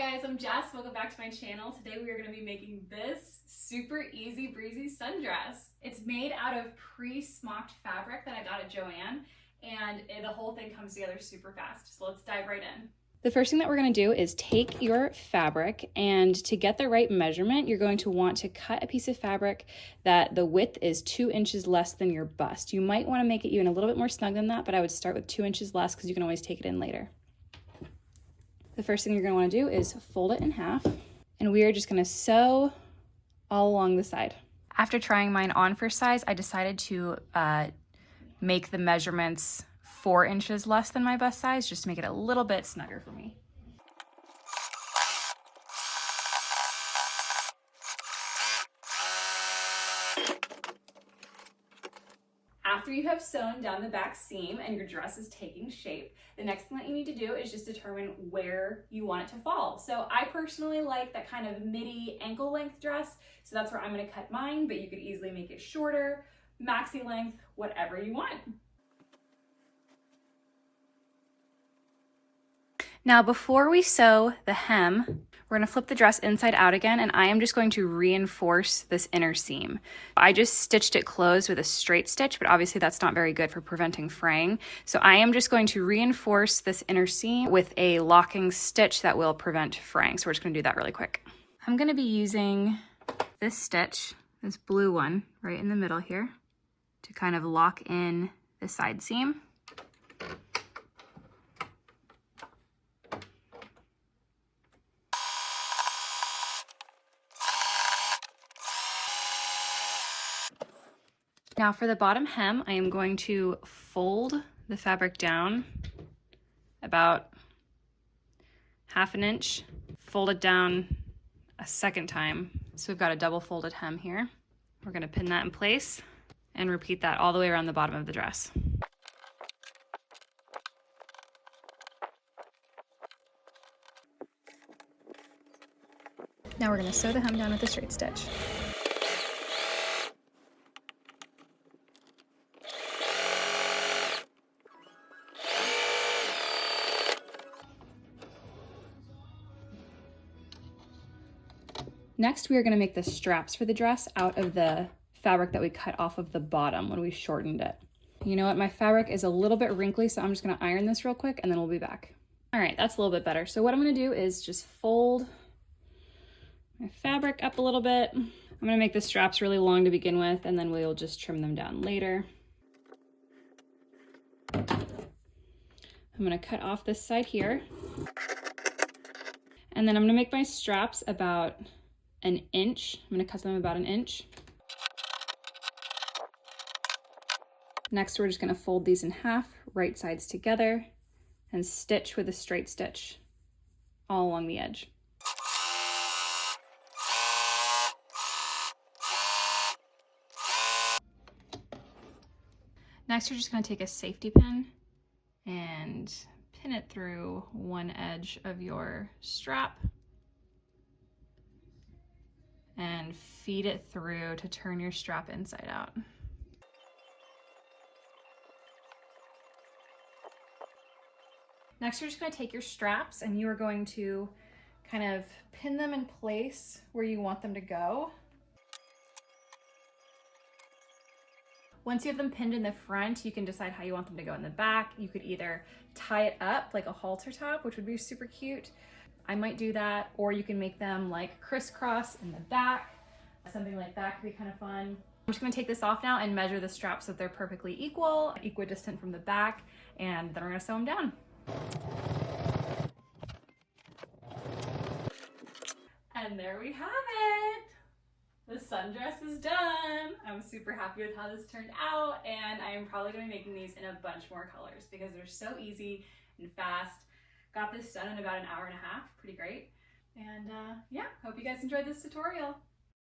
guys, I'm Jess. Welcome back to my channel. Today we are going to be making this super easy breezy sundress. It's made out of pre-smocked fabric that I got at Joann, and the whole thing comes together super fast. So let's dive right in. The first thing that we're going to do is take your fabric, and to get the right measurement, you're going to want to cut a piece of fabric that the width is 2 inches less than your bust. You might want to make it even a little bit more snug than that, but I would start with 2 inches less because you can always take it in later. The first thing you're going to want to do is fold it in half, and we are just going to sew all along the side. After trying mine on for size, I decided to make the measurements 4 inches less than my bust size, just to make it a little bit snugger for me. After you have sewn down the back seam and your dress is taking shape, the next thing that you need to do is just determine where you want it to fall. So I personally like that kind of midi ankle length dress, so that's where I'm going to cut mine, but you could easily make it shorter, maxi length, whatever you want. Now, before we sew the hem, we're going to flip the dress inside out again, and I am just going to reinforce this inner seam. I just stitched it closed with a straight stitch, but obviously that's not very good for preventing fraying. So I am just going to reinforce this inner seam with a locking stitch that will prevent fraying. So we're just going to do that really quick. I'm going to be using this stitch, this blue one, right in the middle here, to kind of lock in the side seam. Now for the bottom hem, I am going to fold the fabric down about 1/2 inch, fold it down a second time. So we've got a double folded hem here. We're going to pin that in place and repeat that all the way around the bottom of the dress. Now we're going to sew the hem down with a straight stitch. Next, we are going to make the straps for the dress out of the fabric that we cut off of the bottom when we shortened it. You know what? My fabric is a little bit wrinkly, so I'm just going to iron this real quick and then we'll be back. All right, that's a little bit better. So what I'm going to do is just fold my fabric up a little bit. I'm going to make the straps really long to begin with, and then we'll just trim them down later. I'm going to cut off this side here. And then I'm going to make my straps about 1 inch. I'm going to cut them about 1 inch. Next, we're just going to fold these in half, right sides together, and stitch with a straight stitch all along the edge. Next, you're just going to take a safety pin and pin it through one edge of your strap and feed it through to turn your strap inside out. Next, you're just going to take your straps and you are going to kind of pin them in place where you want them to go. Once you have them pinned in the front, you can decide how you want them to go in the back. You could either tie it up like a halter top, which would be super cute. I might do that, or you can make them like crisscross in the back. Something like that could be kind of fun. I'm just gonna take this off now and measure the straps so that they're perfectly equal, equidistant from the back, and then we're gonna sew them down. And there we have it. The sundress is done. I'm super happy with how this turned out, and I am probably going to be making these in a bunch more colors because they're so easy and fast. Got this done in about 1.5 hours. Pretty great. And yeah, hope you guys enjoyed this tutorial.